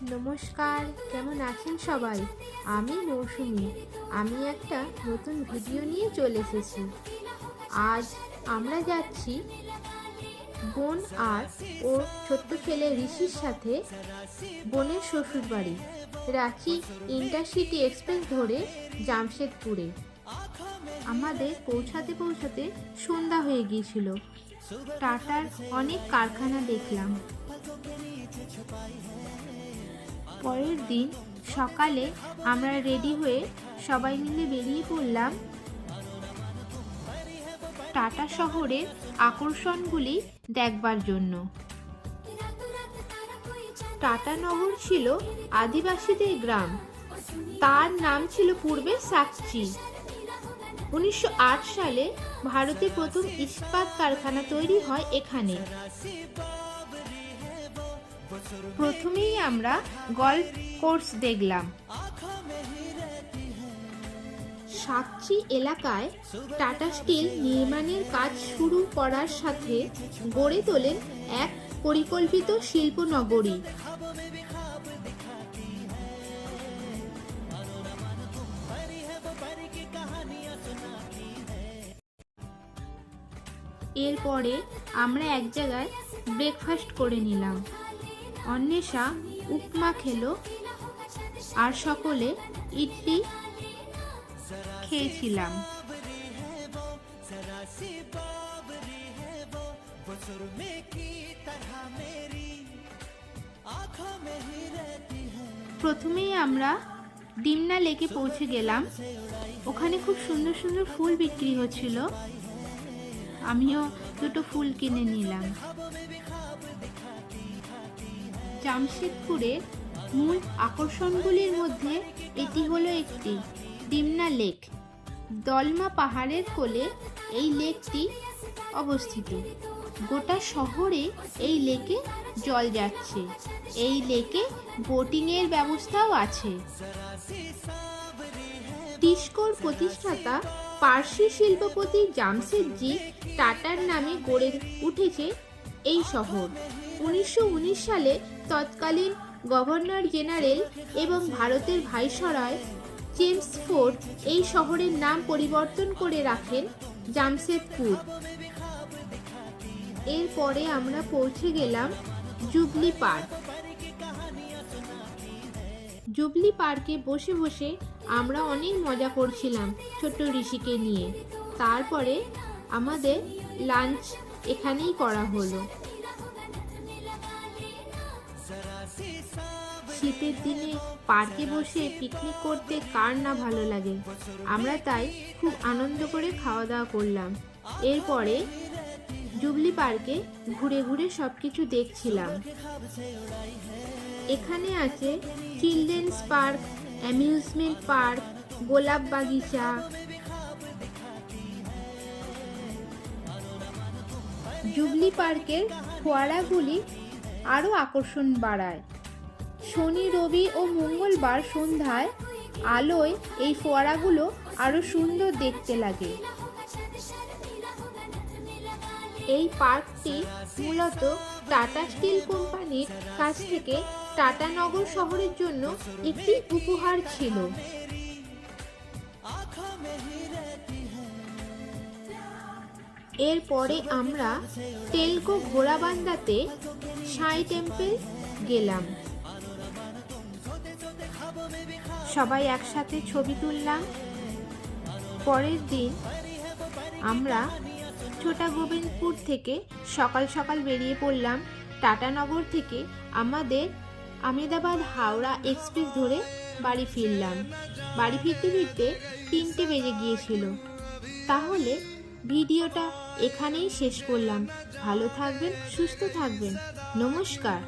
নমস্কার, কেমন আছেন সবাই? আমি মৌসুমি। আমি একটা নতুন ভিডিও নিয়ে চলে এসেছি। আজ আমরা যাচ্ছি বোন আর ওর ছোট্ট ছেলে ঋষির সাথে বোনের শ্বশুর বাড়ি, রাঁচি ইন্টারসিটি এক্সপ্রেস ধরে জামশেদপুরে। আমাদের পৌঁছাতে পৌঁছাতে সন্ধ্যা হয়ে গিয়েছিল। টাটার অনেক কারখানা দেখলাম। পরের দিন সকালে আমরা রেডি হয়ে সবাই মিলে বেরিয়ে পড়লাম টাটা শহরের আকর্ষণগুলি দেখবার জন্য। টাটানগর ছিল আদিবাসীদের গ্রাম। তার নাম ছিল পূর্বে সাকচি। 1908 সালে ভারতে প্রথম ইস্পাত কারখানা তৈরি হয় এখানে। প্রথমেই আমরা গল্ফ কোর্স দেখলাম। সাকচি এলাকায় টাটা স্টিল নির্মাণের কাজ শুরু করার সাথে গড়ে তোলেন এক পরিকল্পিত শিল্প নগরী। এরপরে আমরা এক জায়গায় ব্রেকফাস্ট করে নিলাম। অন্বেষা উপমা খেলো আর সকলে ইডলি খেয়েছিলাম। প্রথমেই আমরা ডিমনা লেকে পৌঁছে গেলাম। ওখানে খুব সুন্দর সুন্দর ফুল বিক্রি হচ্ছিল। আমিও দুটো ফুল কিনে নিলাম। জামশেদপুরের মূল আকর্ষণগুলির মধ্যে এটি হলো একটি ডিমনা লেক। দলমা পাহাড়ের কোলে এই লেকটি অবস্থিত। গোটা শহরে এই লেকে জল যাচ্ছে। এই লেকে বোটিংয়ের ব্যবস্থাও আছে। টিস্কোর প্রতিষ্ঠাতা পার্সি শিল্পপতি জামশেদজি টাটার নামে গড়ে উঠেছে এই শহর। 1919 সালে তৎকালীন গভর্নর জেনারেল এবং ভারতের ভাইসরয় চেমসফোর্ড এই শহরের নাম পরিবর্তন করে রাখেন জামশেদপুর। এরপরে আমরা পৌঁছে গেলাম জুবলি পার্ক। জুবলি পার্কে বসে বসে আমরা অনেক মজা করছিলাম ছোট্ট ঋষিকে নিয়ে। তারপরে আমাদের লাঞ্চ এখানেই করা হলো। শীতের দিনে পার্কে বসে পিকনিক করতে কার না ভালো লাগে। আমরা তাই খুব আনন্দ করে খাওয়া দাওয়া করলাম। এরপরে জুবলি পার্কে ঘুরে ঘুরে সবকিছু দেখছিলাম। এখানে আছে চিলড্রেন্স পার্ক, অ্যামিউজমেন্ট পার্ক, গোলাপ বাগিচা। জুবলি পার্কের ফোয়ারাগুলি আরও আকর্ষণ বাড়ায়। শনি, রবি ও মঙ্গলবার সন্ধ্যায় আলোয় এই ফোয়ারাগুলো আরও সুন্দর দেখতে লাগে। এই পার্কটি মূলত টাটা স্টিল কোম্পানির কাছ থেকে টাটানগর শহরের জন্য একটি উপহার ছিল। এরপরে আমরা টেলকো ঘোড়াবান্দাতে সাই টেম্পল গেলাম। সবাই একসাথে ছবি তুললাম। পরের দিন আমরা ছোটা গোবিন্দপুর থেকে সকাল সকাল বেরিয়ে পড়লাম। টাটানগর থেকে আমাদের আহমেদাবাদ হাওড়া এক্সপ্রেস ধরে বাড়ি ফিরলাম। বাড়ি ফিরতে ফিরতে 3টে বেজে গিয়েছিল। তাহলে ভিডিওটা এখানেই শেষ করলাম। ভালো থাকবেন, সুস্থ থাকবেন। নমস্কার।